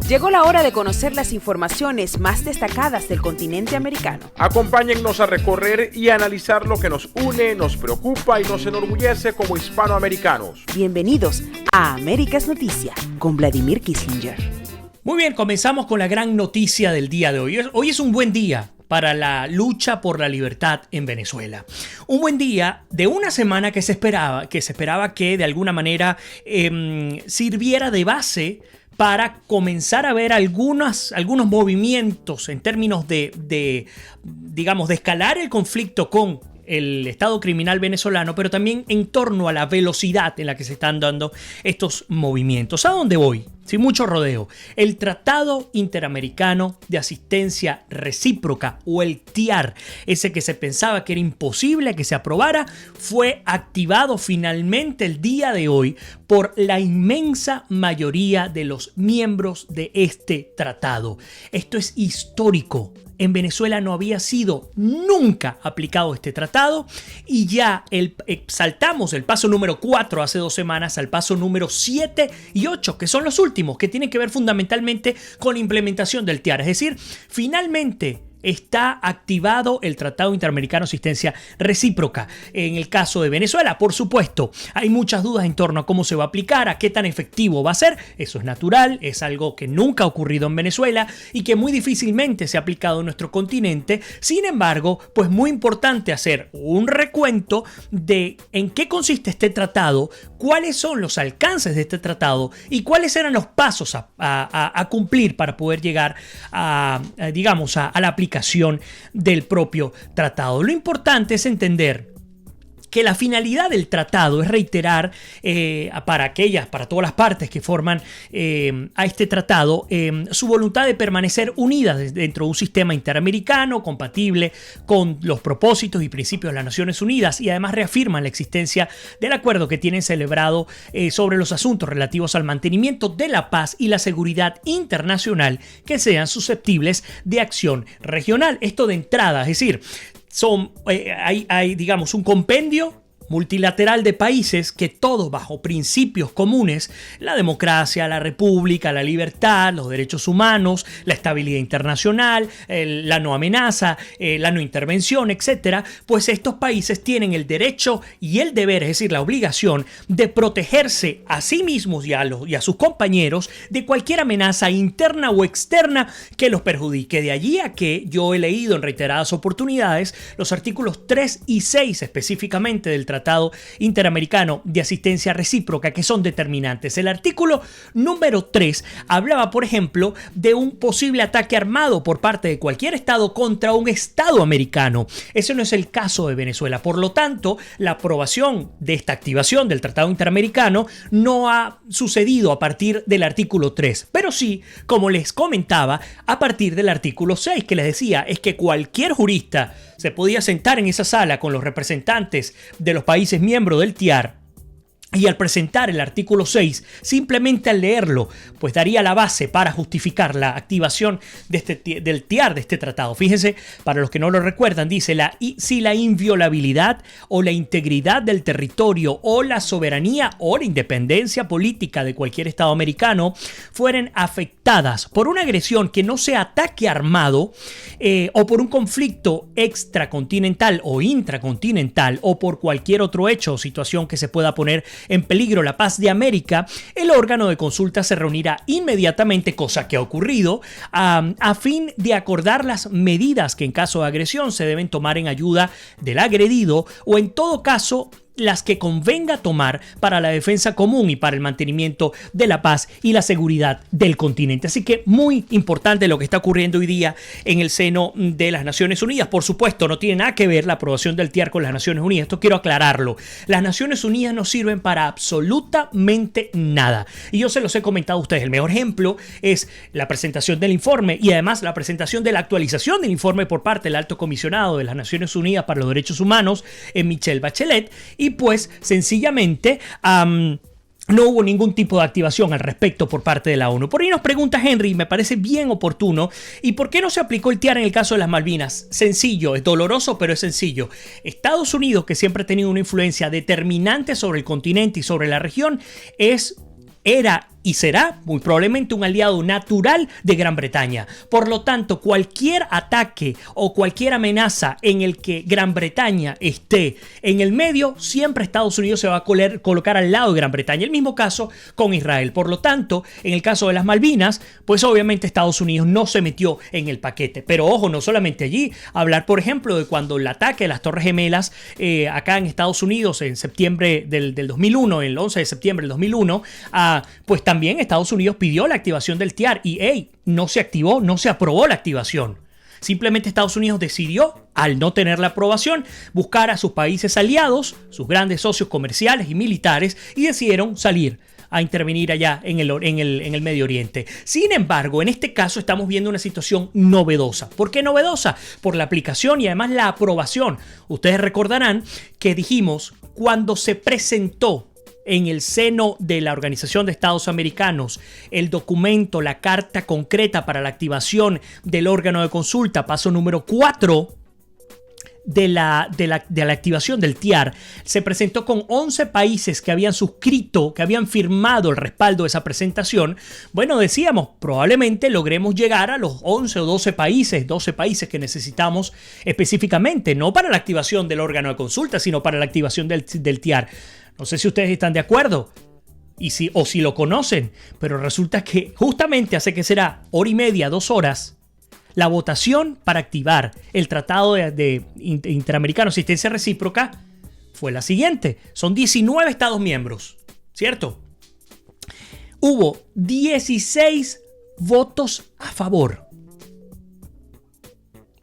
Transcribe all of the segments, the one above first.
Llegó la hora de conocer las informaciones más destacadas del continente americano. Acompáñennos a recorrer y analizar lo que nos une, nos preocupa y nos enorgullece como hispanoamericanos. Bienvenidos a Américas Noticia con Vladimir Kissinger. Muy bien, comenzamos con la gran noticia del día de hoy. Hoy es un buen día para la lucha por la libertad en Venezuela. Un buen día de una semana que se esperaba que de alguna manera sirviera de base para comenzar a ver algunos movimientos en términos de escalar el conflicto con el Estado criminal venezolano, pero también en torno a la velocidad en la que se están dando estos movimientos. ¿A dónde voy? Sin mucho rodeo. El Tratado Interamericano de Asistencia Recíproca, o el TIAR, ese que se pensaba que era imposible que se aprobara, fue activado finalmente el día de hoy por la inmensa mayoría de los miembros de este tratado. Esto es histórico. En Venezuela no había sido nunca aplicado este tratado y ya saltamos el paso número 4 hace 2 semanas al paso número 7 y 8, que son los últimos, que tienen que ver fundamentalmente con la implementación del TIAR. Es decir, finalmente está activado el Tratado Interamericano de Asistencia Recíproca. En el caso de Venezuela, por supuesto, hay muchas dudas en torno a cómo se va a aplicar, a qué tan efectivo va a ser. Eso es natural, es algo que nunca ha ocurrido en Venezuela y que muy difícilmente se ha aplicado en nuestro continente. Sin embargo, pues muy importante hacer un recuento de en qué consiste este tratado, cuáles son los alcances de este tratado y cuáles eran los pasos a cumplir para poder llegar a la aplicación del propio tratado. Lo importante es entender que la finalidad del tratado es reiterar para todas las partes que forman a este tratado su voluntad de permanecer unidas dentro de un sistema interamericano compatible con los propósitos y principios de las Naciones Unidas, y además reafirman la existencia del acuerdo que tienen celebrado sobre los asuntos relativos al mantenimiento de la paz y la seguridad internacional que sean susceptibles de acción regional. Esto de entrada, es decir, hay un compendio multilateral de países que todos bajo principios comunes, la democracia, la república, la libertad, los derechos humanos, la estabilidad internacional, la no amenaza, la no intervención, etcétera, pues estos países tienen el derecho y el deber, es decir, la obligación de protegerse a sí mismos y a sus compañeros de cualquier amenaza interna o externa que los perjudique. De allí a que yo he leído en reiteradas oportunidades los artículos 3 y 6 específicamente del Tratado Interamericano de Asistencia Recíproca, que son determinantes. El artículo número 3 hablaba, por ejemplo, de un posible ataque armado por parte de cualquier estado contra un estado americano. Ese no es el caso de Venezuela. Por lo tanto, la aprobación de esta activación del Tratado Interamericano no ha sucedido a partir del artículo 3, pero sí, como les comentaba, a partir del artículo 6, que les decía, es que cualquier jurista se podía sentar en esa sala con los representantes de los países miembros del TIAR y al presentar el artículo 6, simplemente al leerlo, pues daría la base para justificar la activación del TIAR, de este tratado. Fíjense, para los que no lo recuerdan, dice si la inviolabilidad o la integridad del territorio o la soberanía o la independencia política de cualquier estado americano fueren afectadas por una agresión que no sea ataque armado o por un conflicto extracontinental o intracontinental o por cualquier otro hecho o situación que se pueda poner en peligro la paz de América, el órgano de consulta se reunirá inmediatamente, cosa que ha ocurrido, a fin de acordar las medidas que en caso de agresión se deben tomar en ayuda del agredido o en todo caso las que convenga tomar para la defensa común y para el mantenimiento de la paz y la seguridad del continente. Así que muy importante lo que está ocurriendo hoy día en el seno de las Naciones Unidas. Por supuesto, no tiene nada que ver la aprobación del TIAR con las Naciones Unidas. Esto quiero aclararlo. Las Naciones Unidas no sirven para absolutamente nada. Y yo se los he comentado a ustedes. El mejor ejemplo es la presentación del informe y además la presentación de la actualización del informe por parte del Alto Comisionado de las Naciones Unidas para los Derechos Humanos, Michelle Bachelet, y pues sencillamente no hubo ningún tipo de activación al respecto por parte de la ONU. Por ahí nos pregunta Henry, me parece bien oportuno, ¿y por qué no se aplicó el TIAR en el caso de las Malvinas? Sencillo, es doloroso, pero es sencillo. Estados Unidos, que siempre ha tenido una influencia determinante sobre el continente y sobre la región, era y será muy probablemente un aliado natural de Gran Bretaña. Por lo tanto, cualquier ataque o cualquier amenaza en el que Gran Bretaña esté en el medio, siempre Estados Unidos se va a colocar al lado de Gran Bretaña. El mismo caso con Israel. Por lo tanto, en el caso de las Malvinas, pues obviamente Estados Unidos no se metió en el paquete. Pero ojo, no solamente allí. Hablar, por ejemplo, de cuando el ataque de las Torres Gemelas acá en Estados Unidos en septiembre del 2001, el 11 de septiembre del 2001, pues también Estados Unidos pidió la activación del TIAR y no se activó, no se aprobó la activación. Simplemente Estados Unidos decidió, al no tener la aprobación, buscar a sus países aliados, sus grandes socios comerciales y militares, y decidieron salir a intervenir allá en el Medio Oriente. Sin embargo, en este caso estamos viendo una situación novedosa. ¿Por qué novedosa? Por la aplicación y además la aprobación. Ustedes recordarán que dijimos, cuando se presentó en el seno de la Organización de Estados Americanos el documento, la carta concreta para la activación del órgano de consulta, paso número 4 de la activación del TIAR, se presentó con 11 países que habían suscrito, que habían firmado el respaldo de esa presentación. Bueno, decíamos, probablemente logremos llegar a los 11 o 12 países que necesitamos específicamente, no para la activación del órgano de consulta, sino para la activación del TIAR. No sé si ustedes están de acuerdo o si lo conocen, pero resulta que justamente hace que será hora y media, 2 horas, la votación para activar el Tratado de Interamericano de Asistencia Recíproca fue la siguiente. Son 19 Estados miembros, ¿cierto? Hubo 16 votos a favor.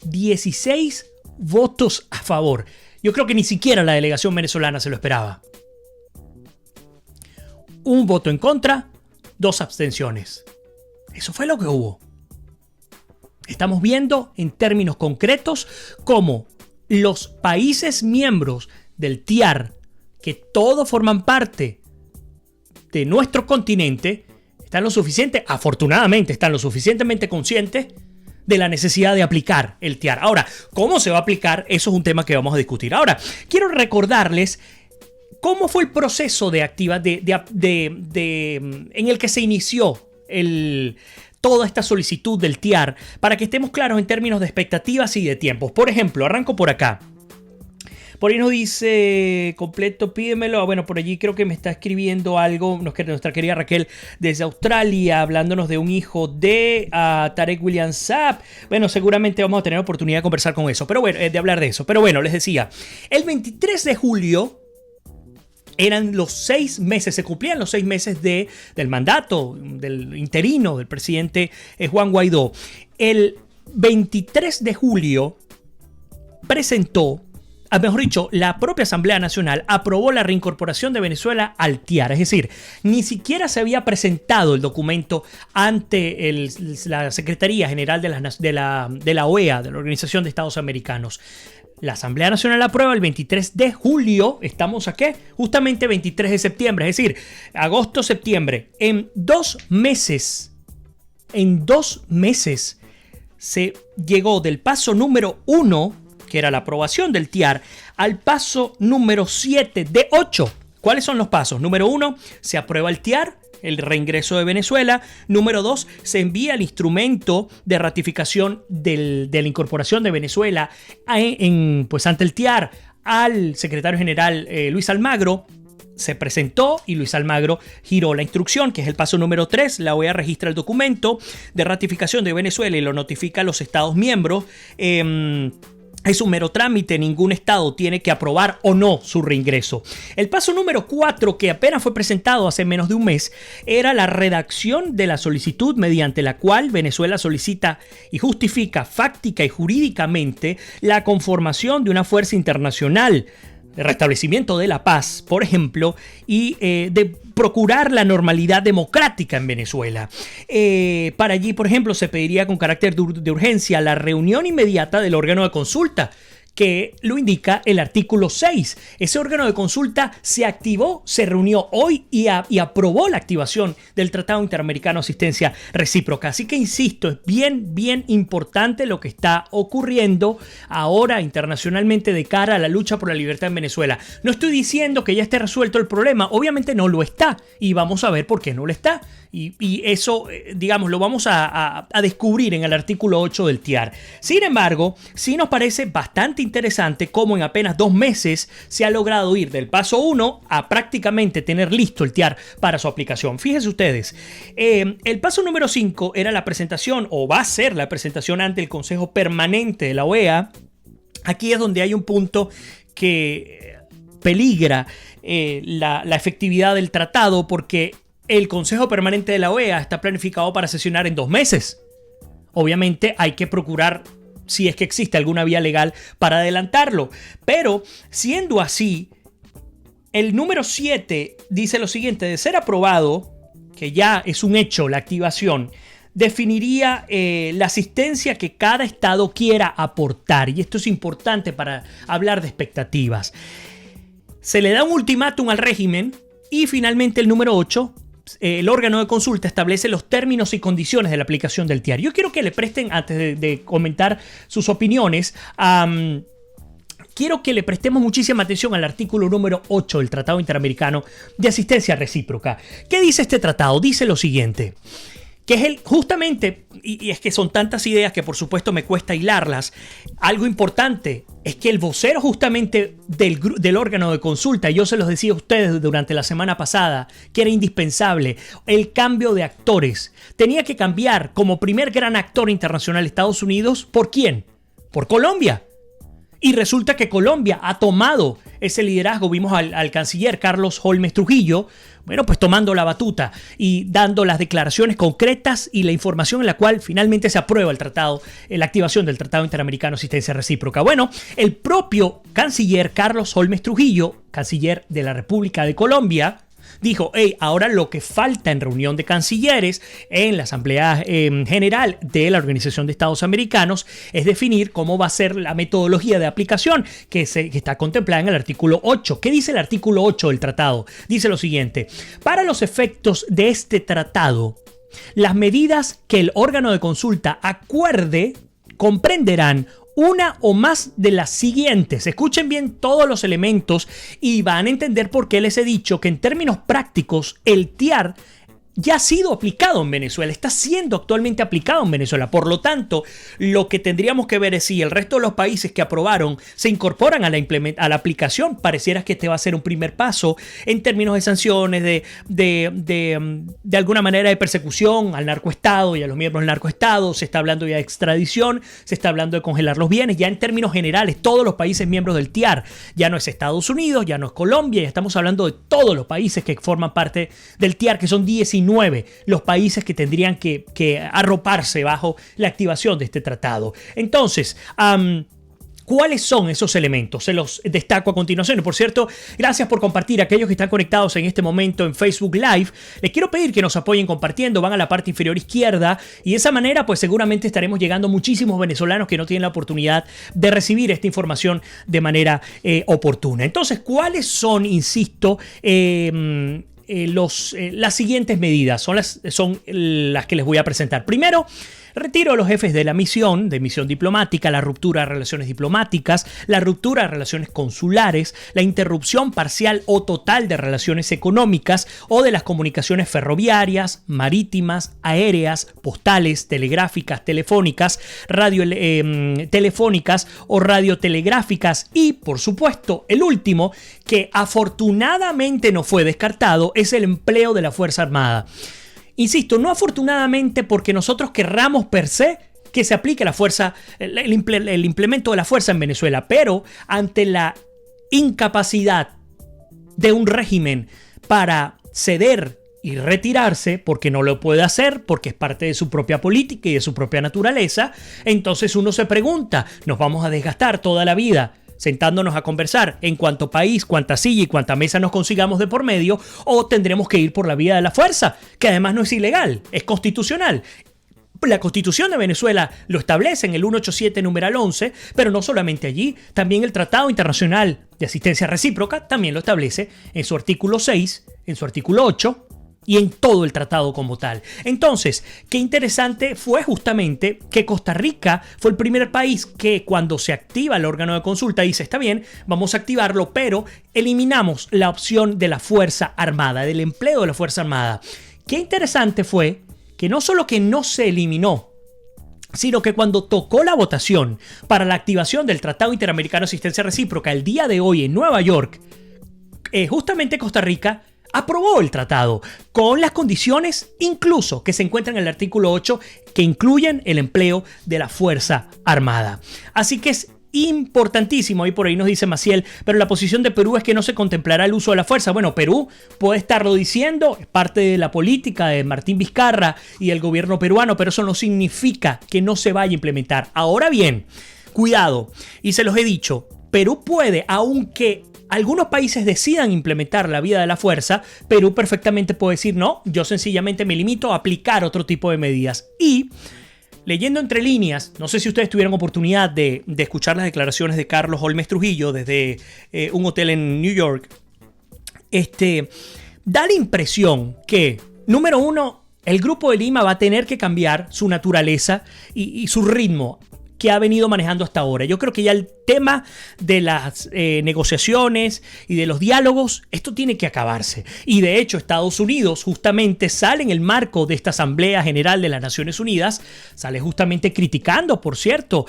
16 votos a favor. Yo creo que ni siquiera la delegación venezolana se lo esperaba. Un voto en contra, 2 abstenciones. Eso fue lo que hubo. Estamos viendo en términos concretos cómo los países miembros del TIAR, que todos forman parte de nuestro continente, afortunadamente están lo suficientemente conscientes de la necesidad de aplicar el TIAR. Ahora, ¿cómo se va a aplicar? Eso es un tema que vamos a discutir. Ahora, quiero recordarles cómo fue el proceso en el que se inició toda esta solicitud del TIAR, para que estemos claros en términos de expectativas y de tiempos. Por ejemplo, arranco por acá. Por ahí nos dice, completo, pídemelo. Bueno, por allí creo que me está escribiendo algo nuestra querida Raquel desde Australia, hablándonos de un hijo de Tarek William Saab. Bueno, seguramente vamos a tener oportunidad de conversar con eso, pero bueno, de hablar de eso. Pero bueno, les decía, el 23 de julio eran los 6 meses, se cumplían los 6 meses del mandato del interino del presidente Juan Guaidó. El 23 de julio la propia Asamblea Nacional aprobó la reincorporación de Venezuela al TIAR. Es decir, ni siquiera se había presentado el documento ante la Secretaría General de la OEA, de la Organización de Estados Americanos. La Asamblea Nacional aprueba el 23 de julio. ¿Estamos a qué? Justamente 23 de septiembre. Es decir, agosto, septiembre. En 2 meses se llegó del paso número 1, que era la aprobación del TIAR, al paso número 7 de 8. ¿Cuáles son los pasos? Número 1, se aprueba el TIAR, el reingreso de Venezuela. Número 2, se envía el instrumento de ratificación de la incorporación de Venezuela ante el TIAR al secretario general Luis Almagro. Se presentó y Luis Almagro giró la instrucción, que es el paso número 3. La OEA registra el documento de ratificación de Venezuela y lo notifica a los Estados miembros. Es un mero trámite, ningún estado tiene que aprobar o no su reingreso. El paso número 4, que apenas fue presentado hace menos de un mes, era la redacción de la solicitud mediante la cual Venezuela solicita y justifica fáctica y jurídicamente la conformación de una fuerza internacional de restablecimiento de la paz, por ejemplo, y de procurar la normalidad democrática en Venezuela. Para allí, por ejemplo, se pediría con carácter de urgencia la reunión inmediata del órgano de consulta, que lo indica el artículo 6. Ese órgano de consulta se activó, se reunió hoy y aprobó la activación del Tratado Interamericano de Asistencia Recíproca. Así que insisto, es bien importante lo que está ocurriendo ahora internacionalmente de cara a la lucha por la libertad en Venezuela. No estoy diciendo que ya esté resuelto el problema, obviamente no lo está, y vamos a ver por qué no lo está. Y eso, digamos, lo vamos a descubrir en el artículo 8 del TIAR. Sin embargo, sí nos parece bastante interesante cómo en apenas 2 meses se ha logrado ir del paso 1 a prácticamente tener listo el TIAR para su aplicación. Fíjense ustedes, el paso número 5 era la presentación, o va a ser la presentación ante el Consejo Permanente de la OEA. Aquí es donde hay un punto que peligra la efectividad del tratado, porque el Consejo Permanente de la OEA está planificado para sesionar en 2 meses. Obviamente hay que procurar, si es que existe alguna vía legal, para adelantarlo. Pero siendo así, el número 7 dice lo siguiente: de ser aprobado, que ya es un hecho la activación, definiría la asistencia que cada estado quiera aportar. Y esto es importante para hablar de expectativas. Se le da un ultimátum al régimen y finalmente el número 8, el órgano de consulta establece los términos y condiciones de la aplicación del TIAR. Yo quiero que le presten, antes de comentar sus opiniones, quiero que le prestemos muchísima atención al artículo número 8 del Tratado Interamericano de Asistencia Recíproca. ¿Qué dice este tratado? Dice lo siguiente, que es justamente, y es que son tantas ideas que por supuesto me cuesta hilarlas. Algo importante es que el vocero justamente del órgano de consulta, y yo se los decía a ustedes durante la semana pasada, que era indispensable el cambio de actores. Tenía que cambiar como primer gran actor internacional Estados Unidos. ¿Por quién? Por Colombia. Y resulta que Colombia ha tomado ese liderazgo. Vimos al canciller Carlos Holmes Trujillo, bueno, pues tomando la batuta y dando las declaraciones concretas y la información en la cual finalmente se aprueba el tratado, la activación del Tratado Interamericano de Asistencia Recíproca. Bueno, el propio canciller Carlos Holmes Trujillo, canciller de la República de Colombia, dijo: hey, ahora lo que falta en reunión de cancilleres en la Asamblea General de la Organización de Estados Americanos es definir cómo va a ser la metodología de aplicación que está contemplada en el artículo 8. ¿Qué dice el artículo 8 del tratado? Dice lo siguiente: para los efectos de este tratado, las medidas que el órgano de consulta acuerde comprenderán una o más de las siguientes. Escuchen bien todos los elementos y van a entender por qué les he dicho que en términos prácticos el TIAR ya ha sido aplicado en Venezuela, está siendo actualmente aplicado en Venezuela. Por lo tanto, lo que tendríamos que ver es si el resto de los países que aprobaron se incorporan a la aplicación. Pareciera que este va a ser un primer paso en términos de sanciones, de alguna manera de persecución al narcoestado y a los miembros del narcoestado. Se está hablando ya de extradición, se está hablando de congelar los bienes. Ya en términos generales, todos los países miembros del TIAR, ya no es Estados Unidos, ya no es Colombia, ya estamos hablando de todos los países que forman parte del TIAR, que son 19 los países que tendrían que arroparse bajo la activación de este tratado. Entonces, ¿cuáles son esos elementos? Se los destaco a continuación. Y por cierto, gracias por compartir. Aquellos que están conectados en este momento en Facebook Live, les quiero pedir que nos apoyen compartiendo. Van a la parte inferior izquierda y de esa manera pues seguramente estaremos llegando a muchísimos venezolanos que no tienen la oportunidad de recibir esta información de manera oportuna. Entonces, ¿cuáles son, insisto, las siguientes medidas? Son las que les voy a presentar. Primero, retiro a los jefes de misión diplomática, la ruptura de relaciones diplomáticas, la ruptura de relaciones consulares, la interrupción parcial o total de relaciones económicas o de las comunicaciones ferroviarias, marítimas, aéreas, postales, telegráficas, telefónicas, telefónicas o radiotelegráficas. Y, por supuesto, el último, que afortunadamente no fue descartado, es el empleo de la Fuerza Armada. Insisto, no afortunadamente porque nosotros querramos per se que se aplique la fuerza, el implemento de la fuerza en Venezuela, pero ante la incapacidad de un régimen para ceder y retirarse, porque no lo puede hacer, porque es parte de su propia política y de su propia naturaleza, entonces uno se pregunta, ¿nos vamos a desgastar toda la vida sentándonos a conversar en cuanto país, cuánta silla y cuánta mesa nos consigamos de por medio, o tendremos que ir por la vía de la fuerza, que además no es ilegal, es constitucional? La Constitución de Venezuela lo establece en el 187 numeral 11, pero no solamente allí, también el Tratado Internacional de Asistencia Recíproca también lo establece en su artículo 6, en su artículo 8, y en todo el tratado como tal. Entonces, qué interesante fue justamente que Costa Rica fue el primer país que, cuando se activa el órgano de consulta, dice: está bien, vamos a activarlo, pero eliminamos la opción de la Fuerza Armada, del empleo de la Fuerza Armada. qué interesante fue que no solo que no se eliminó, sino que cuando tocó la votación para la activación del Tratado Interamericano de Asistencia Recíproca el día de hoy en Nueva York, justamente Costa Rica aprobó el tratado con las condiciones incluso que se encuentran en el artículo 8 que incluyen el empleo de la Fuerza Armada. Así que es importantísimo, y por ahí nos dice Maciel, pero la posición de Perú es que no se contemplará el uso de la fuerza. Bueno, Perú puede estarlo diciendo, es parte de la política de Martín Vizcarra y el gobierno peruano, pero eso no significa que no se vaya a implementar. Ahora bien, cuidado, y se los he dicho, Perú puede, aunque algunos países decidan implementar la vía de la fuerza, Perú perfectamente puede decir no, yo sencillamente me limito a aplicar otro tipo de medidas. Y leyendo entre líneas, no sé si ustedes tuvieron oportunidad de escuchar las declaraciones de Carlos Holmes Trujillo desde un hotel en New York, da la impresión que, número uno, el Grupo de Lima va a tener que cambiar su naturaleza y su ritmo que ha venido manejando hasta ahora. Yo creo que ya el tema de las negociaciones y de los diálogos, esto tiene que acabarse. Y de hecho Estados Unidos justamente sale en el marco de esta Asamblea General de las Naciones Unidas, sale justamente criticando, por cierto,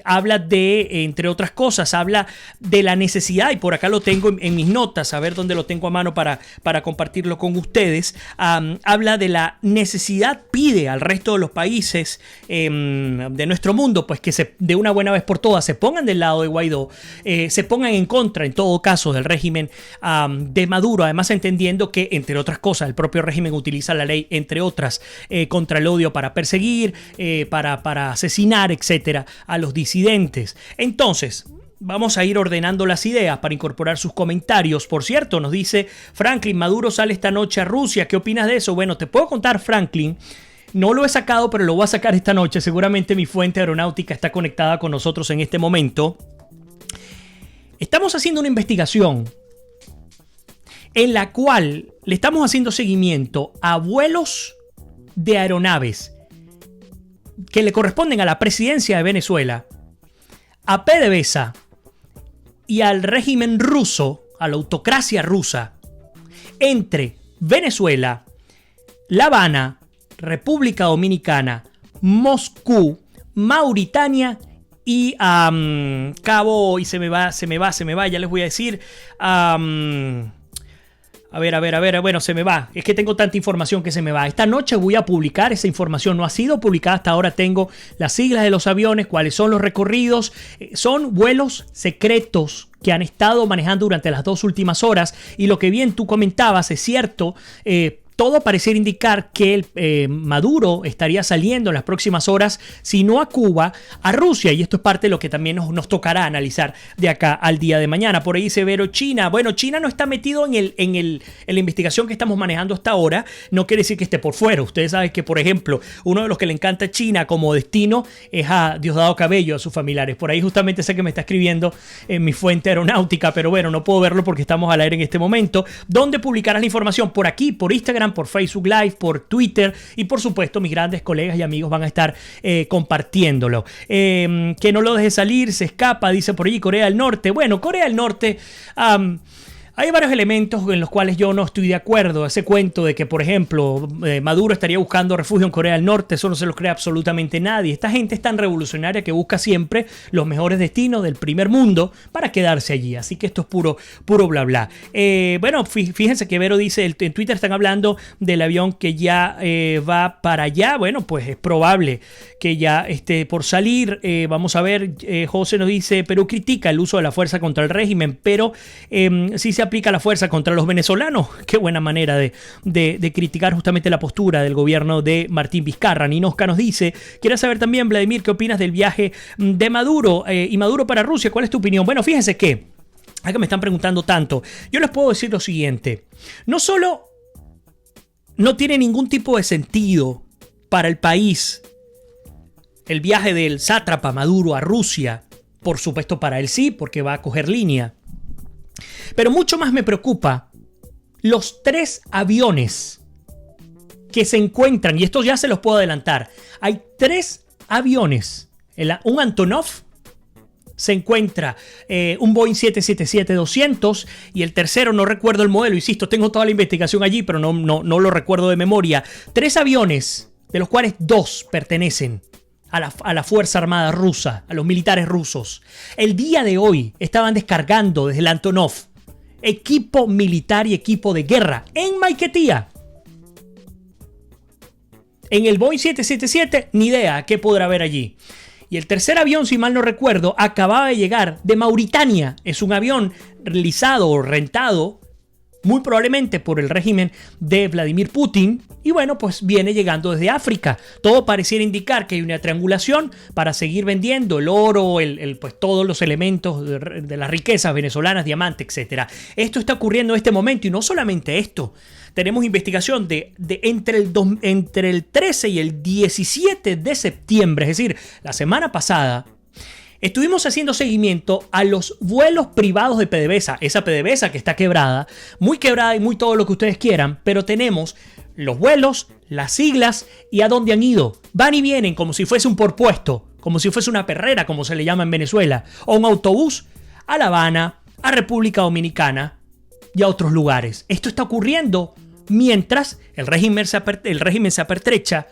habla de, entre otras cosas, habla de la necesidad, y por acá lo tengo en mis notas, a ver dónde lo tengo a mano para compartirlo con ustedes, habla de la necesidad, pide al resto de los países de nuestro mundo, pues que de una buena vez por todas se pongan del lado de Guaidó, se pongan en contra, en todo caso, del régimen de Maduro, además entendiendo que, entre otras cosas, el propio régimen utiliza la ley, entre otras, contra el odio para perseguir, para asesinar, etcétera, a los disidentes. Entonces, vamos a ir ordenando las ideas para incorporar sus comentarios. Por cierto, nos dice Franklin, Maduro sale esta noche a Rusia, ¿qué opinas de eso? Bueno, te puedo contar, Franklin, no lo he sacado, pero lo voy a sacar esta noche. Seguramente mi fuente aeronáutica está conectada con nosotros en este momento. Estamos haciendo una investigación en la cual le estamos haciendo seguimiento a vuelos de aeronaves que le corresponden a la presidencia de Venezuela, a PDVSA y al régimen ruso, a la autocracia rusa, entre Venezuela, La Habana, República Dominicana, Moscú, Mauritania y Cabo, y se me va, ya les voy a decir, a ver, bueno, se me va, es que tengo tanta información que se me va. Esta noche voy a publicar esa información, no ha sido publicada hasta ahora, tengo las siglas de los aviones, cuáles son los recorridos, son vuelos secretos que han estado manejando durante las 2 últimas horas, y lo que bien tú comentabas es cierto. Todo pareciera indicar que Maduro estaría saliendo en las próximas horas, si no a Cuba, a Rusia. Y esto es parte de lo que también nos tocará analizar de acá al día de mañana. Por ahí dice Vero, China. Bueno, China no está metido en la investigación que estamos manejando hasta ahora. No quiere decir que esté por fuera. Ustedes saben que, por ejemplo, uno de los que le encanta a China como destino es a Diosdado Cabello, a sus familiares. Por ahí justamente sé que me está escribiendo en mi fuente aeronáutica, pero bueno, no puedo verlo porque estamos al aire en este momento. ¿Dónde publicarás la información? Por aquí, por Instagram, por Facebook Live, por Twitter, y por supuesto mis grandes colegas y amigos van a estar compartiéndolo. Que no lo deje salir, se escapa, dice por allí Corea del Norte. Bueno, Corea del Norte, hay varios elementos en los cuales yo no estoy de acuerdo. Ese cuento de que, por ejemplo, Maduro estaría buscando refugio en Corea del Norte, eso no se lo cree absolutamente nadie. Esta gente es tan revolucionaria que busca siempre los mejores destinos del primer mundo para quedarse allí. Así que esto es puro bla bla. Bueno, fíjense que Vero dice, en Twitter están hablando del avión que ya va para allá. Bueno, pues es probable que ya esté por salir. Vamos a ver, José nos dice, Perú critica el uso de la fuerza contra el régimen, pero sí se aplica la fuerza contra los venezolanos. Qué buena manera de criticar justamente la postura del gobierno de Martín Vizcarra. Ninosca nos dice, quiero saber también, Vladimir, ¿qué opinas del viaje de Maduro y Maduro para Rusia? ¿Cuál es tu opinión? Bueno, fíjense que, acá me están preguntando tanto, yo les puedo decir lo siguiente, no solo no tiene ningún tipo de sentido para el país el viaje del sátrapa Maduro a Rusia, por supuesto para él sí, porque va a coger línea. Pero mucho más me preocupa los 3 aviones que se encuentran, y esto ya se los puedo adelantar. Hay 3 aviones, un Antonov se encuentra un Boeing 777-200 y el tercero, no recuerdo el modelo, insisto, tengo toda la investigación allí, pero no lo recuerdo de memoria. 3 aviones, de los cuales 2 pertenecen a la Fuerza Armada rusa, a los militares rusos. El día de hoy estaban descargando desde el Antonov equipo militar y equipo de guerra en Maiquetía. En el Boeing 777, ni idea qué podrá haber allí. Y el tercer avión, si mal no recuerdo, acababa de llegar de Mauritania. Es un avión realizado o rentado muy probablemente por el régimen de Vladimir Putin. Y bueno, pues viene llegando desde África. Todo pareciera indicar que hay una triangulación para seguir vendiendo el oro, pues todos los elementos de las riquezas venezolanas, diamantes, etc. Esto está ocurriendo en este momento y no solamente esto. Tenemos investigación de entre el 13 y el 17 de septiembre, es decir, la semana pasada. Estuvimos haciendo seguimiento a los vuelos privados de PDVSA, esa PDVSA que está quebrada y muy todo lo que ustedes quieran, pero tenemos los vuelos, las siglas y a dónde han ido. Van y vienen como si fuese un porpuesto, como si fuese una perrera, como se le llama en Venezuela, o un autobús a La Habana, a República Dominicana y a otros lugares. Esto está ocurriendo mientras el régimen se apertrecha,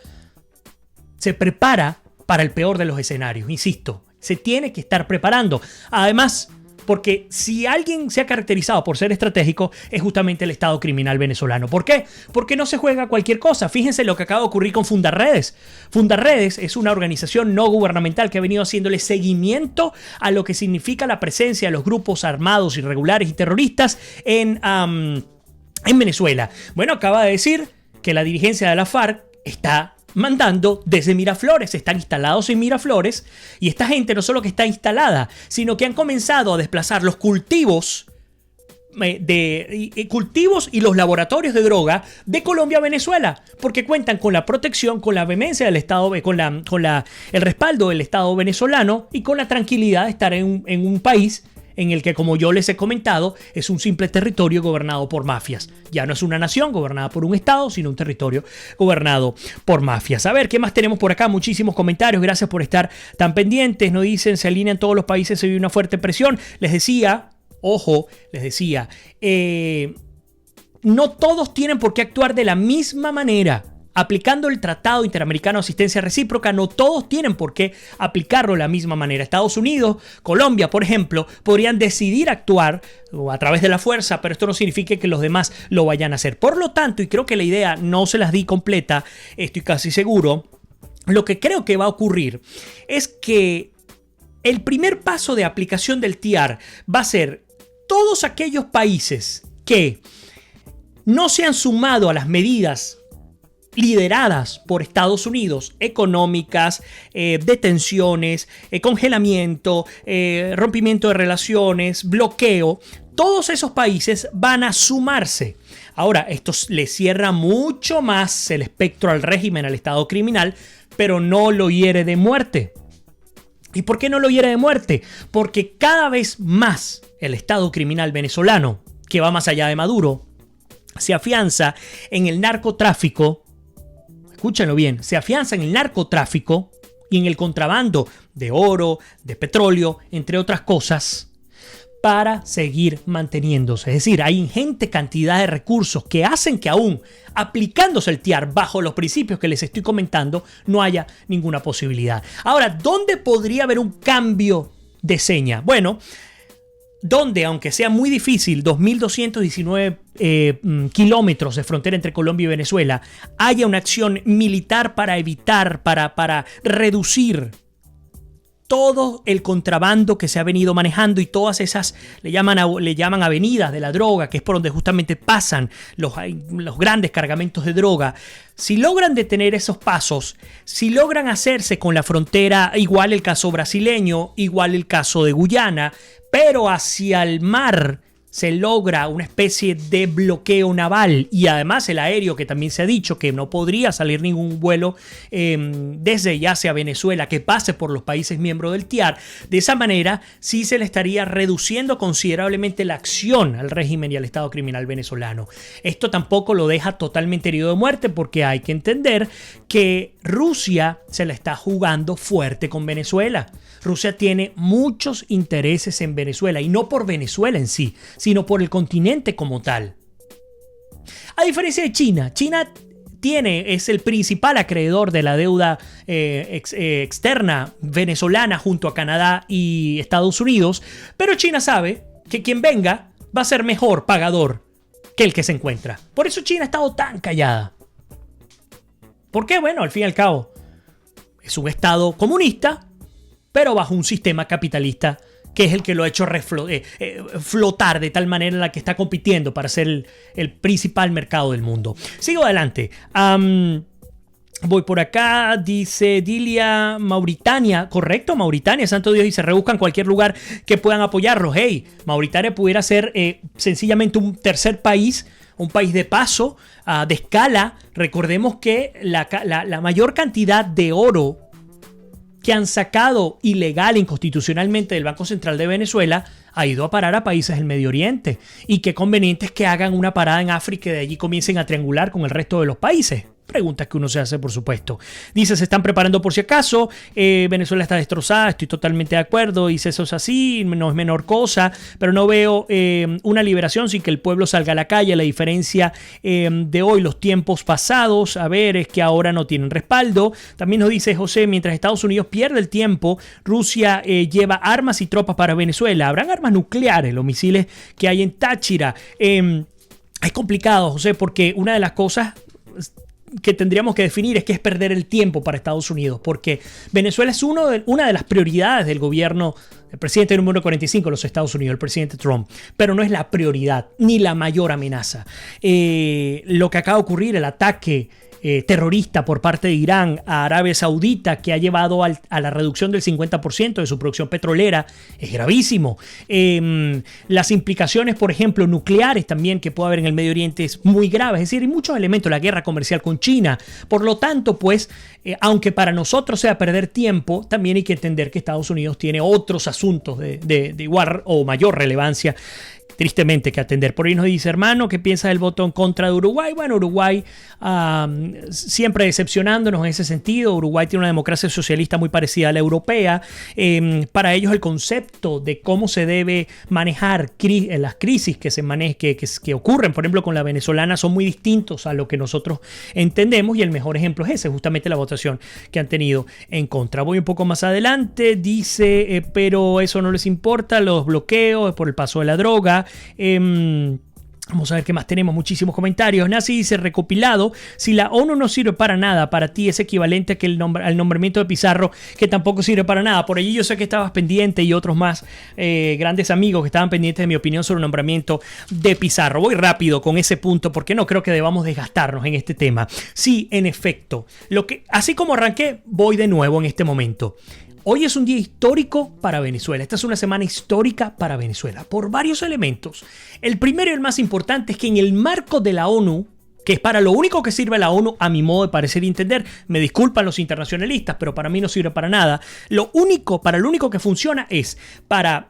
se prepara para el peor de los escenarios, insisto. Se tiene que estar preparando. Además, porque si alguien se ha caracterizado por ser estratégico, es justamente el Estado criminal venezolano. ¿Por qué? Porque no se juega cualquier cosa. Fíjense lo que acaba de ocurrir con Fundarredes. Fundarredes es una organización no gubernamental que ha venido haciéndole seguimiento a lo que significa la presencia de los grupos armados irregulares y terroristas en Venezuela. Bueno, acaba de decir que la dirigencia de la FARC está mandando desde Miraflores, están instalados en Miraflores, y esta gente no solo que está instalada, sino que han comenzado a desplazar los cultivos y los laboratorios de droga de Colombia a Venezuela, porque cuentan con la protección, con la vehemencia del Estado, con el respaldo del Estado venezolano y con la tranquilidad de estar en un país en el que, como yo les he comentado, es un simple territorio gobernado por mafias. Ya no es una nación gobernada por un estado, sino un territorio gobernado por mafias. A ver, ¿qué más tenemos por acá? Muchísimos comentarios. Gracias por estar tan pendientes. Nos dicen, se alinean todos los países, se vive una fuerte presión. Les decía, no todos tienen por qué actuar de la misma manera. Aplicando el Tratado Interamericano de Asistencia Recíproca, no todos tienen por qué aplicarlo de la misma manera. Estados Unidos, Colombia, por ejemplo, podrían decidir actuar a través de la fuerza, pero esto no significa que los demás lo vayan a hacer. Por lo tanto, y creo que la idea no se las di completa, estoy casi seguro, lo que creo que va a ocurrir es que el primer paso de aplicación del TIAR va a ser todos aquellos países que no se han sumado a las medidas lideradas por Estados Unidos, económicas, detenciones, congelamiento, rompimiento de relaciones, bloqueo. Todos esos países van a sumarse. Ahora, esto le cierra mucho más el espectro al régimen, al Estado criminal, pero no lo hiere de muerte. ¿Y por qué no lo hiere de muerte? Porque cada vez más el Estado criminal venezolano, que va más allá de Maduro, se afianza en el narcotráfico. Escúchenlo bien, se afianza en el narcotráfico y en el contrabando de oro, de petróleo, entre otras cosas, para seguir manteniéndose. Es decir, hay ingente cantidad de recursos que hacen que aún aplicándose el TIAR bajo los principios que les estoy comentando, no haya ninguna posibilidad. Ahora, ¿dónde podría haber un cambio de seña? Bueno, donde, aunque sea muy difícil, 2.219 kilómetros de frontera entre Colombia y Venezuela, haya una acción militar para evitar, para reducir todo el contrabando que se ha venido manejando y todas esas, le llaman avenidas de la droga, que es por donde justamente pasan los grandes cargamentos de droga. Si logran detener esos pasos, si logran hacerse con la frontera, igual el caso brasileño, igual el caso de Guyana, pero hacia el mar se logra una especie de bloqueo naval y además el aéreo, que también se ha dicho que no podría salir ningún vuelo desde y hacia Venezuela que pase por los países miembros del TIAR, de esa manera sí se le estaría reduciendo considerablemente la acción al régimen y al Estado criminal venezolano. Esto tampoco lo deja totalmente herido de muerte, porque hay que entender que Rusia se la está jugando fuerte con Venezuela. Rusia tiene muchos intereses en Venezuela, y no por Venezuela en sí, sino por el continente como tal. A diferencia de China, China es el principal acreedor de la deuda externa venezolana junto a Canadá y Estados Unidos, pero China sabe que quien venga va a ser mejor pagador que el que se encuentra. Por eso China ha estado tan callada. ¿Por qué? Bueno, al fin y al cabo, es un estado comunista, pero bajo un sistema capitalista que es el que lo ha hecho flotar de tal manera en la que está compitiendo para ser el principal mercado del mundo. Sigo adelante. Voy por acá, dice Dilia, Mauritania, correcto, Mauritania, santo Dios, y se rebuscan cualquier lugar que puedan apoyarlos. Hey, Mauritania pudiera ser sencillamente un tercer país, un país de paso, de escala. Recordemos que la mayor cantidad de oro que han sacado ilegal e inconstitucionalmente del Banco Central de Venezuela ha ido a parar a países del Medio Oriente. Y qué conveniente es que hagan una parada en África y de allí comiencen a triangular con el resto de los países. Preguntas que uno se hace, por supuesto. Dice, se están preparando por si acaso. Venezuela está destrozada, estoy totalmente de acuerdo. Dice, eso es así, no es menor cosa. Pero no veo una liberación sin que el pueblo salga a la calle. La diferencia de hoy, los tiempos pasados, a ver, es que ahora no tienen respaldo. También nos dice José, mientras Estados Unidos pierde el tiempo, Rusia lleva armas y tropas para Venezuela. Habrán armas nucleares, los misiles que hay en Táchira. Es complicado, José, porque una de las cosas que tendríamos que definir es que es perder el tiempo para Estados Unidos, porque Venezuela es una de las prioridades del gobierno del presidente número 45 de los Estados Unidos, el presidente Trump, pero no es la prioridad ni la mayor amenaza. Lo que acaba de ocurrir, el ataque terrorista por parte de Irán a Arabia Saudita, que ha llevado a la reducción del 50% de su producción petrolera, es gravísimo. Las implicaciones, por ejemplo, nucleares también que puede haber en el Medio Oriente es muy grave. Es decir, hay muchos elementos, la guerra comercial con China. Por lo tanto, pues, aunque para nosotros sea perder tiempo, también hay que entender que Estados Unidos tiene otros asuntos de igual o mayor relevancia, tristemente, que atender. Por ahí nos dice, hermano, ¿qué piensa del voto en contra de Uruguay? Bueno, Uruguay siempre decepcionándonos en ese sentido. Uruguay tiene una democracia socialista muy parecida a la europea. Para ellos el concepto de cómo se debe manejar las crisis que ocurren, por ejemplo, con la venezolana, son muy distintos a lo que nosotros entendemos, y el mejor ejemplo es ese, justamente la votación que han tenido en contra. Voy un poco más adelante, dice, pero eso no les importa, los bloqueos por el paso de la droga. Vamos a ver qué más tenemos, muchísimos comentarios. Nazi dice, recopilado, si la ONU no sirve para nada, para ti es equivalente a que al nombramiento de Pizarro, que tampoco sirve para nada. Por allí yo sé que estabas pendiente, y otros más grandes amigos que estaban pendientes de mi opinión sobre el nombramiento de Pizarro. Voy rápido con ese punto porque no creo que debamos desgastarnos en este tema. Sí, en efecto, así como arranqué, voy de nuevo en este momento. Hoy es un día histórico para Venezuela. Esta es una semana histórica para Venezuela por varios elementos. El primero y el más importante es que en el marco de la ONU, que es para lo único que sirve la ONU, a mi modo de parecer y entender, me disculpan los internacionalistas, pero para mí no sirve para nada. Lo único que funciona es para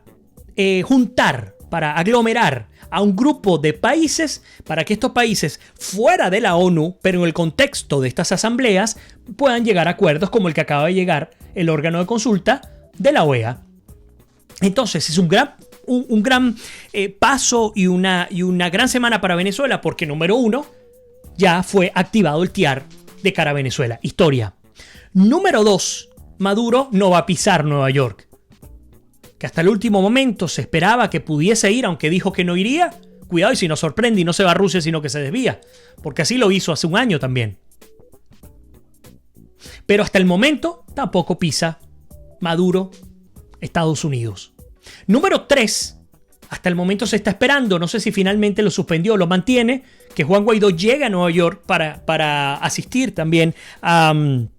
juntar, para aglomerar a un grupo de países, para que estos países fuera de la ONU, pero en el contexto de estas asambleas, puedan llegar a acuerdos como el que acaba de llegar el órgano de consulta de la OEA. Entonces es un gran paso y una gran semana para Venezuela, porque número uno, ya fue activado el TIAR de cara a Venezuela. Historia. Número dos, Maduro no va a pisar Nueva York, que hasta el último momento se esperaba que pudiese ir, aunque dijo que no iría. Cuidado, y si nos sorprende y no se va a Rusia, sino que se desvía, porque así lo hizo hace un año también. Pero hasta el momento tampoco pisa Maduro Estados Unidos. Número 3, hasta el momento se está esperando, no sé si finalmente lo suspendió o lo mantiene, que Juan Guaidó llegue a Nueva York para asistir también al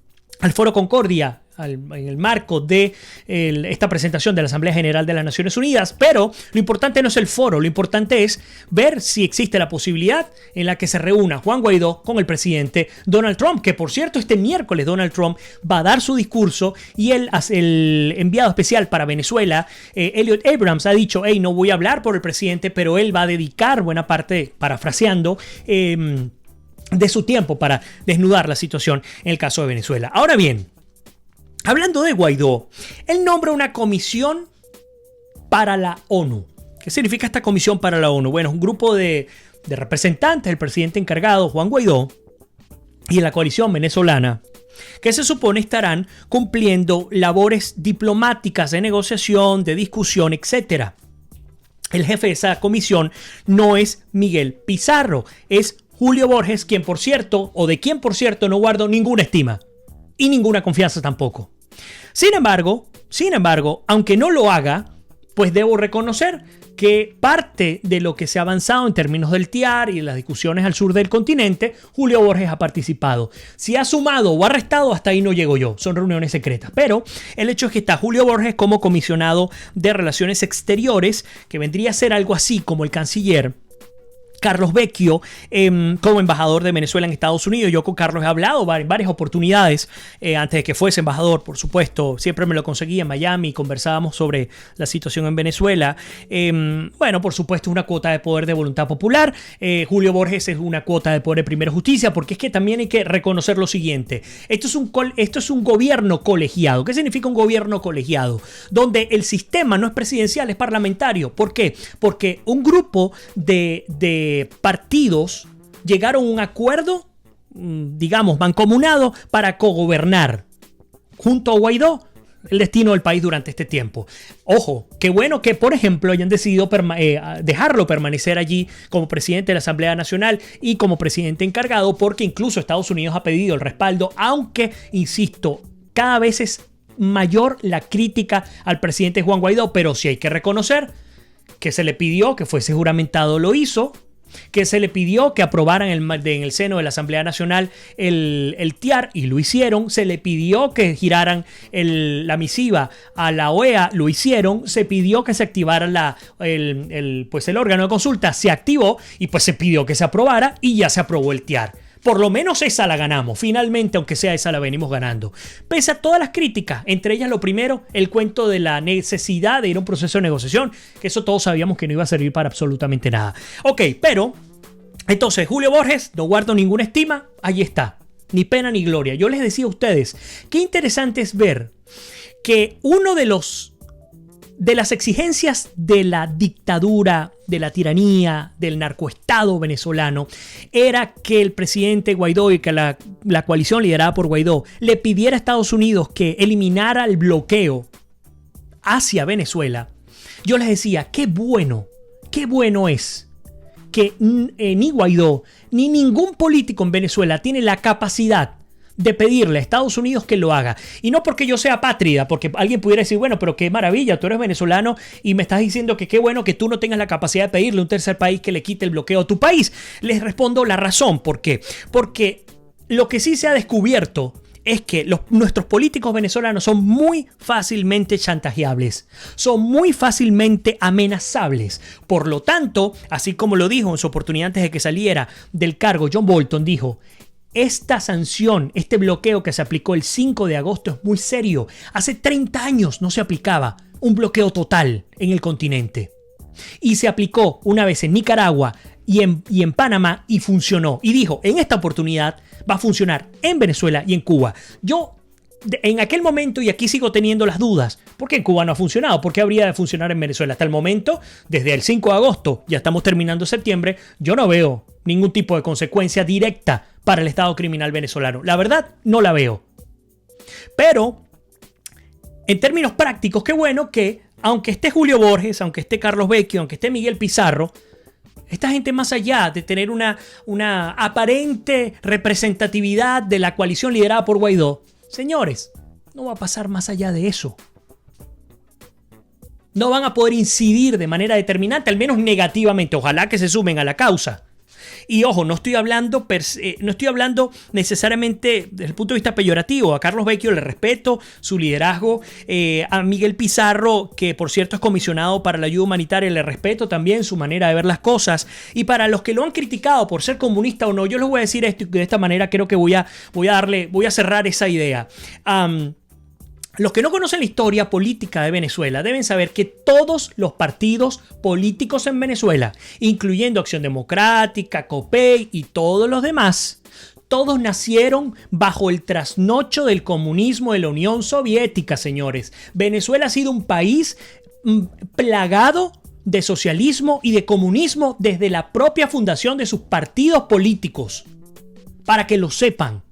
Foro Concordia, en el marco de esta presentación de la Asamblea General de las Naciones Unidas, pero lo importante no es el foro, lo importante es ver si existe la posibilidad en la que se reúna Juan Guaidó con el presidente Donald Trump, que por cierto este miércoles Donald Trump va a dar su discurso y el enviado especial para Venezuela, Elliot Abrams, ha dicho, hey, no voy a hablar por el presidente, pero él va a dedicar buena parte, parafraseando, de su tiempo para desnudar la situación en el caso de Venezuela. Ahora bien, hablando de Guaidó, él nombra una comisión para la ONU. ¿Qué significa esta comisión para la ONU? Bueno, es un grupo de representantes del presidente encargado, Juan Guaidó, y la coalición venezolana, que se supone estarán cumpliendo labores diplomáticas de negociación, de discusión, etc. El jefe de esa comisión no es Miguel Pizarro, es Julio Borges, quien por cierto no guardo ninguna estima y ninguna confianza tampoco. Sin embargo, aunque no lo haga, pues debo reconocer que parte de lo que se ha avanzado en términos del TIAR y de las discusiones al sur del continente, Julio Borges ha participado. Si ha sumado o ha restado, hasta ahí no llego yo. Son reuniones secretas. Pero el hecho es que está Julio Borges como comisionado de Relaciones Exteriores, que vendría a ser algo así como el canciller. Carlos Vecchio como embajador de Venezuela en Estados Unidos. Yo con Carlos he hablado en varias oportunidades antes de que fuese embajador, por supuesto. Siempre me lo conseguí en Miami, conversábamos sobre la situación en Venezuela. Bueno, por supuesto, una cuota de poder de voluntad popular. Julio Borges es una cuota de poder de primera justicia, porque es que también hay que reconocer lo siguiente. Esto es un gobierno colegiado. ¿Qué significa un gobierno colegiado? Donde el sistema no es presidencial, es parlamentario. ¿Por qué? Porque un grupo de partidos llegaron a un acuerdo, digamos, mancomunado para cogobernar junto a Guaidó el destino del país durante este tiempo. Ojo, qué bueno que, por ejemplo, hayan decidido dejarlo permanecer allí como presidente de la Asamblea Nacional y como presidente encargado, porque incluso Estados Unidos ha pedido el respaldo, aunque, insisto, cada vez es mayor la crítica al presidente Juan Guaidó, pero sí hay que reconocer que se le pidió que fuese juramentado, lo hizo, que se le pidió que aprobaran en el seno de la Asamblea Nacional el TIAR y lo hicieron, se le pidió que giraran la misiva a la OEA, lo hicieron, se pidió que se activara el órgano de consulta, se activó y pues se pidió que se aprobara y ya se aprobó el TIAR. Por lo menos esa la ganamos, finalmente, aunque sea esa la venimos ganando. Pese a todas las críticas, entre ellas lo primero, el cuento de la necesidad de ir a un proceso de negociación, que eso todos sabíamos que no iba a servir para absolutamente nada. Ok, pero, entonces, Julio Borges, no guardo ninguna estima, ahí está, ni pena ni gloria. Yo les decía a ustedes, qué interesante es ver que uno de las exigencias de la dictadura, de la tiranía, del narcoestado venezolano, era que el presidente Guaidó y que la coalición liderada por Guaidó le pidiera a Estados Unidos que eliminara el bloqueo hacia Venezuela. Yo les decía, qué bueno es que ni Guaidó ni ningún político en Venezuela tiene la capacidad de pedirle a Estados Unidos que lo haga. Y no porque yo sea apátrida, porque alguien pudiera decir, bueno, pero qué maravilla, tú eres venezolano y me estás diciendo que qué bueno que tú no tengas la capacidad de pedirle a un tercer país que le quite el bloqueo a tu país. Les respondo la razón. ¿Por qué? Porque lo que sí se ha descubierto es que nuestros políticos venezolanos son muy fácilmente chantajeables, son muy fácilmente amenazables. Por lo tanto, así como lo dijo en su oportunidad antes de que saliera del cargo, John Bolton dijo: esta sanción, este bloqueo que se aplicó el 5 de agosto es muy serio. Hace 30 años no se aplicaba un bloqueo total en el continente. Y se aplicó una vez en Nicaragua y en Panamá y funcionó. Y dijo, en esta oportunidad va a funcionar en Venezuela y en Cuba. Yo en aquel momento, y aquí sigo teniendo las dudas, ¿por qué en Cuba no ha funcionado? ¿Por qué habría de funcionar en Venezuela? Hasta el momento, desde el 5 de agosto, ya estamos terminando septiembre, yo no veo ningún tipo de consecuencia directa para el Estado criminal venezolano. La verdad, no la veo. Pero, en términos prácticos, qué bueno que, aunque esté Julio Borges, aunque esté Carlos Vecchio, aunque esté Miguel Pizarro, esta gente, más allá de tener una aparente representatividad de la coalición liderada por Guaidó, señores, no va a pasar más allá de eso. No van a poder incidir de manera determinante, al menos negativamente. Ojalá que se sumen a la causa. Y ojo, no estoy hablando necesariamente desde el punto de vista peyorativo. A Carlos Vecchio le respeto su liderazgo. A Miguel Pizarro, que por cierto es comisionado para la ayuda humanitaria, le respeto también su manera de ver las cosas. Y para los que lo han criticado por ser comunista o no, yo les voy a decir esto y de esta manera creo que voy a cerrar esa idea. Los que no conocen la historia política de Venezuela deben saber que todos los partidos políticos en Venezuela, incluyendo Acción Democrática, COPEI y todos los demás, todos nacieron bajo el trasnocho del comunismo de la Unión Soviética, señores. Venezuela ha sido un país plagado de socialismo y de comunismo desde la propia fundación de sus partidos políticos, para que lo sepan.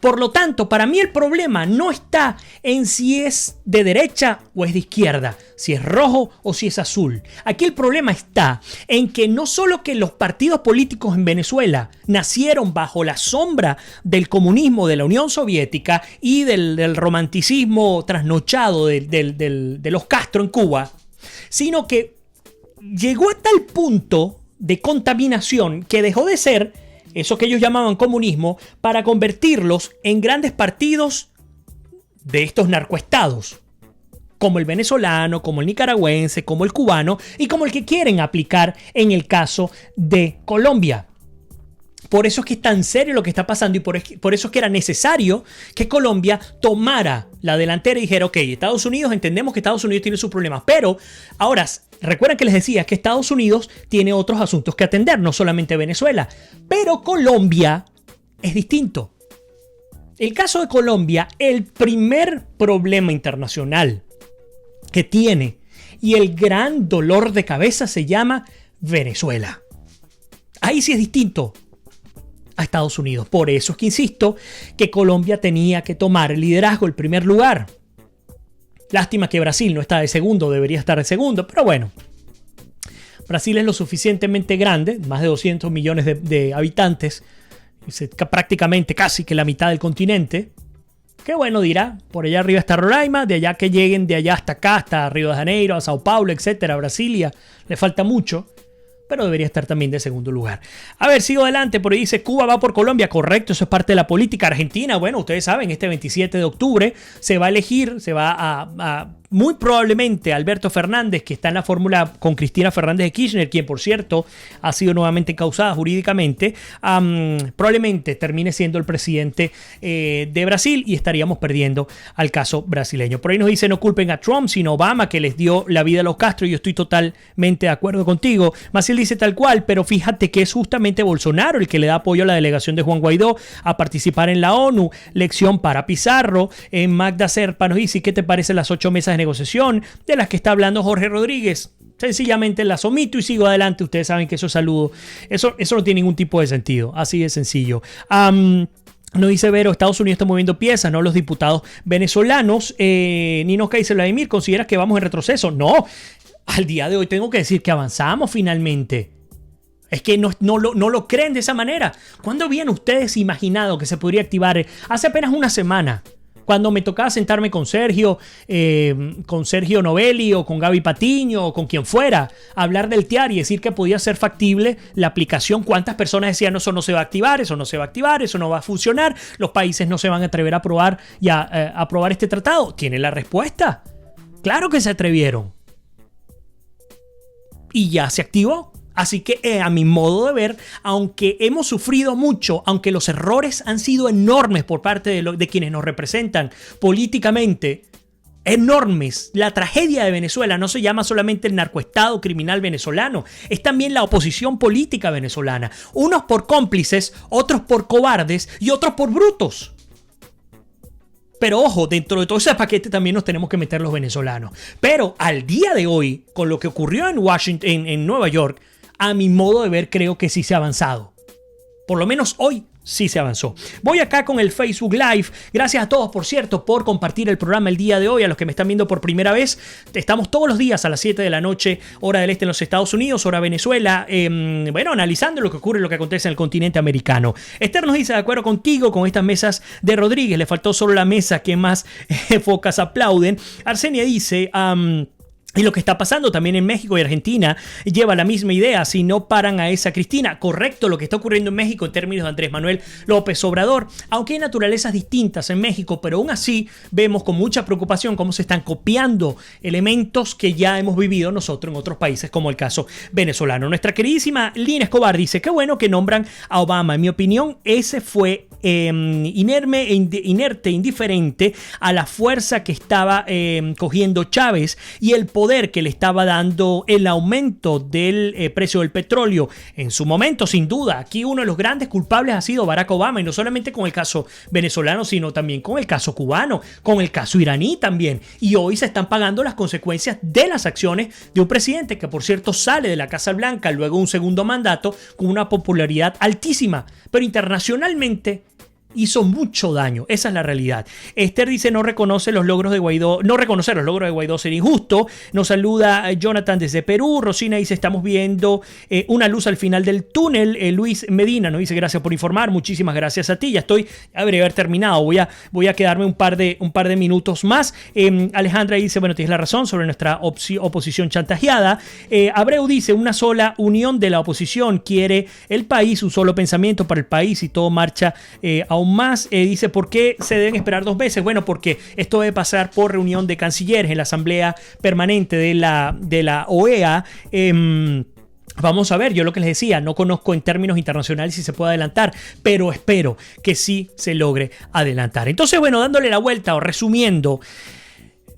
Por lo tanto, para mí el problema no está en si es de derecha o es de izquierda, si es rojo o si es azul. Aquí el problema está en que no solo que los partidos políticos en Venezuela nacieron bajo la sombra del comunismo de la Unión Soviética y del romanticismo trasnochado de los Castro en Cuba, sino que llegó a tal punto de contaminación que dejó de ser eso que ellos llamaban comunismo, para convertirlos en grandes partidos de estos narcoestados, como el venezolano, como el nicaragüense, como el cubano y como el que quieren aplicar en el caso de Colombia. Por eso es que es tan serio lo que está pasando y por eso es que era necesario que Colombia tomara la delantera y dijera, ok, Estados Unidos, entendemos que Estados Unidos tiene sus problemas, pero ahora, recuerden que les decía que Estados Unidos tiene otros asuntos que atender, no solamente Venezuela, pero Colombia es distinto. El caso de Colombia, el primer problema internacional que tiene y el gran dolor de cabeza se llama Venezuela. Ahí sí es distinto a Estados Unidos. Por eso es que insisto que Colombia tenía que tomar el liderazgo, el primer lugar. Lástima que Brasil no está de segundo, debería estar de segundo, pero bueno. Brasil es lo suficientemente grande, más de 200 millones de habitantes, prácticamente casi que la mitad del continente. Que bueno, dirá, por allá arriba está Roraima, de allá que lleguen de allá hasta acá, hasta Río de Janeiro, a Sao Paulo, etcétera, Brasilia, le falta mucho. Pero debería estar también de segundo lugar. A ver, sigo adelante. Por ahí dice, Cuba va por Colombia. Correcto, eso es parte de la política. Argentina, bueno, ustedes saben, este 27 de octubre se va a elegir, se va a muy probablemente Alberto Fernández, que está en la fórmula con Cristina Fernández de Kirchner, quien por cierto ha sido nuevamente encausada jurídicamente, probablemente termine siendo el presidente de Brasil y estaríamos perdiendo al caso brasileño. Por ahí nos dice, no culpen a Trump, sino Obama, que les dio la vida a los Castro. Yo estoy totalmente de acuerdo contigo. Maciel dice tal cual, pero fíjate que es justamente Bolsonaro el que le da apoyo a la delegación de Juan Guaidó a participar en la ONU. Lección para Pizarro. Magda Serpa nos dice, ¿qué te parecen las 8 mesas de negociación de las que está hablando Jorge Rodríguez? Sencillamente las omito y sigo adelante. Ustedes saben que eso saludo. Eso no tiene ningún tipo de sentido. Así de sencillo. Nos dice Vero, Estados Unidos está moviendo piezas, ¿no? Los diputados venezolanos. Ninoca dice, Vladimir, ¿consideras que vamos en retroceso? No. Al día de hoy tengo que decir que avanzamos finalmente. Es que no lo creen de esa manera. ¿Cuándo habían ustedes imaginado que se podría activar? Hace apenas una semana, cuando me tocaba sentarme con Sergio Novelli o con Gaby Patiño o con quien fuera, hablar del TIAR y decir que podía ser factible la aplicación. ¿Cuántas personas decían, no, eso no se va a activar, eso no se va a activar, eso no va a funcionar, los países no se van a atrever a aprobar y a aprobar este tratado? ¿Tiene la respuesta? Claro que se atrevieron. Y ya se activó. Así que a mi modo de ver, aunque hemos sufrido mucho, aunque los errores han sido enormes por parte de quienes nos representan políticamente, enormes, la tragedia de Venezuela no se llama solamente el narcoestado criminal venezolano, es también la oposición política venezolana. Unos por cómplices, otros por cobardes y otros por brutos. Pero ojo, dentro de todo ese paquete también nos tenemos que meter los venezolanos. Pero al día de hoy, con lo que ocurrió en Washington, en Nueva York, a mi modo de ver, creo que sí se ha avanzado. Por lo menos hoy sí se avanzó. Voy acá con el Facebook Live. Gracias a todos, por cierto, por compartir el programa el día de hoy. A los que me están viendo por primera vez, estamos todos los días a las 7 de la noche, hora del este en los Estados Unidos, hora Venezuela, analizando lo que ocurre, lo que acontece en el continente americano. Esther nos dice, de acuerdo contigo, con estas mesas de Rodríguez, le faltó solo la mesa que más focas aplauden. Arsenia dice, Y lo que está pasando también en México y Argentina lleva la misma idea. Si no paran a esa Cristina, correcto lo que está ocurriendo en México en términos de Andrés Manuel López Obrador, aunque hay naturalezas distintas en México, pero aún así vemos con mucha preocupación cómo se están copiando elementos que ya hemos vivido nosotros en otros países, como el caso venezolano. Nuestra queridísima Lina Escobar dice, qué bueno que nombran a Obama. En mi opinión, ese fue inerte, indiferente a la fuerza que estaba cogiendo Chávez y el poder que le estaba dando el aumento del precio del petróleo en su momento. Sin duda, aquí uno de los grandes culpables ha sido Barack Obama, y no solamente con el caso venezolano, sino también con el caso cubano, con el caso iraní también, y hoy se están pagando las consecuencias de las acciones de un presidente que, por cierto, sale de la Casa Blanca luego un segundo mandato con una popularidad altísima, pero internacionalmente hizo mucho daño. Esa es la realidad. Esther dice, no reconocer los logros de Guaidó sería injusto. Nos saluda Jonathan desde Perú. Rosina dice, estamos viendo una luz al final del túnel. Luis Medina nos dice, gracias por informar. Muchísimas gracias a ti. Ya debería haber terminado. Voy a quedarme un par de minutos más. Alejandra dice, bueno, tienes la razón sobre nuestra oposición chantajeada. Abreu dice, una sola unión de la oposición. Quiere el país, un solo pensamiento para el país, y todo marcha aún más. Dice, ¿por qué se deben esperar 2 meses? Bueno, porque esto debe pasar por reunión de cancilleres en la Asamblea Permanente de la OEA. Vamos a ver, yo lo que les decía, no conozco en términos internacionales si se puede adelantar, pero espero que sí se logre adelantar. Entonces, bueno, dándole la vuelta o resumiendo,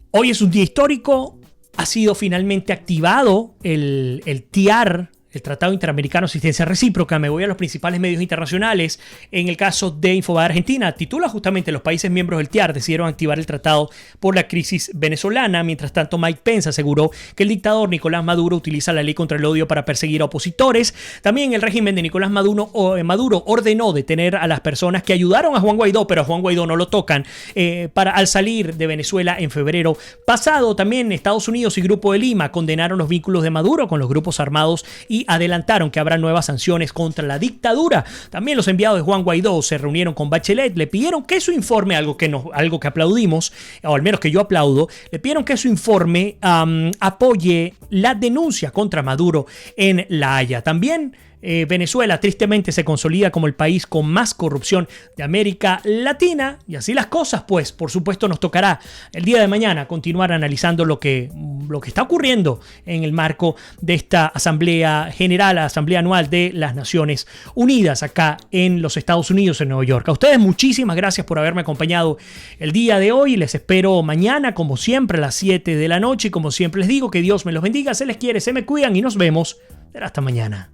hoy es un día histórico, ha sido finalmente activado el TIAR, el Tratado Interamericano de Asistencia Recíproca. Me voy a los principales medios internacionales. En el caso de Infobae Argentina, titula justamente, los países miembros del TIAR decidieron activar el tratado por la crisis venezolana. Mientras tanto, Mike Pence aseguró que el dictador Nicolás Maduro utiliza la ley contra el odio para perseguir a opositores. También el régimen de Nicolás Maduro ordenó detener a las personas que ayudaron a Juan Guaidó, pero a Juan Guaidó no lo tocan, al salir de Venezuela en febrero pasado. También Estados Unidos y Grupo de Lima condenaron los vínculos de Maduro con los grupos armados y adelantaron que habrá nuevas sanciones contra la dictadura. También los enviados de Juan Guaidó se reunieron con Bachelet, le pidieron que su informe, algo que aplaudimos, o al menos que yo aplaudo, le pidieron que su informe apoye la denuncia contra Maduro en La Haya. También Venezuela tristemente se consolida como el país con más corrupción de América Latina, y así las cosas, pues por supuesto nos tocará el día de mañana continuar analizando lo que está ocurriendo en el marco de esta Asamblea General, la Asamblea Anual de las Naciones Unidas acá en los Estados Unidos, en Nueva York. A ustedes muchísimas gracias por haberme acompañado el día de hoy. Les espero mañana, como siempre, a las 7 de la noche, y como siempre les digo, que Dios me los bendiga, se les quiere, se me cuidan y nos vemos hasta mañana.